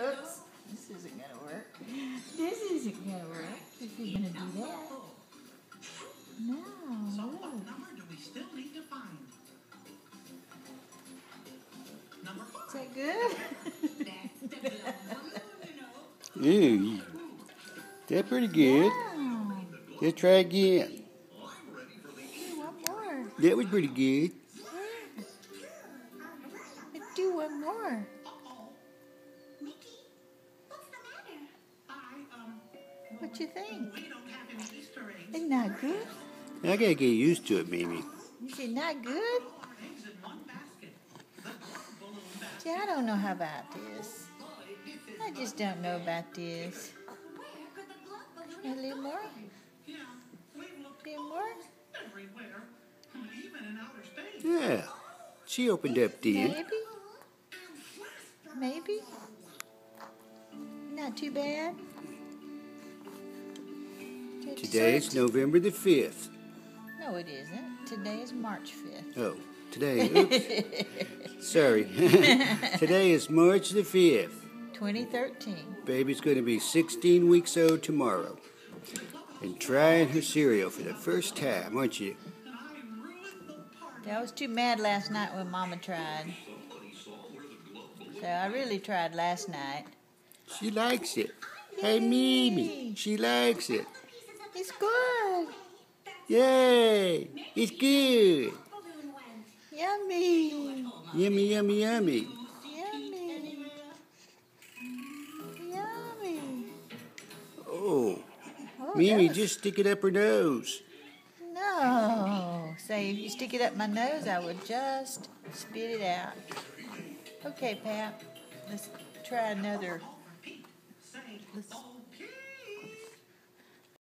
Oops, this isn't gonna work. This isn't gonna work if you're gonna do that. No. So what number do we still need to find? Number 5. Is that good? Ooh, that's pretty good. Wow. Let's try again. Hey, one more. That was pretty good. Let's do one more. Mickey, what's the matter? What you think? We don't have any Easter eggs. It's not good? I gotta get used to it, Mimi. You say not good? Our eggs in one basket. The balloon basket. See, I don't know how about this. I just don't know about this. Where could the glove balloon A little more? Yeah, we've looked A little more? everywhere, even in outer space. Yeah, she opened up then. Maybe? Maybe? Not too bad? Today's November the 5th. No, it isn't. Today is March 5th. Oh, today, oops. Sorry. Today is March the 5th. 2013. Baby's going to be 16 weeks old tomorrow. And trying her cereal for the first time, aren't you? I was too mad last night when Mama tried. So I really tried last night. She likes it. Hey, Mimi, she likes it. It's good. Yay, it's good. balloon went? Yummy. Yummy, yummy, yummy. Yummy. Yummy. Oh, Oh, Mimi, that was- just stick it up her nose. No. Say, if you stick it up my nose, I would just spit it out. Okay, Pap. Let's try another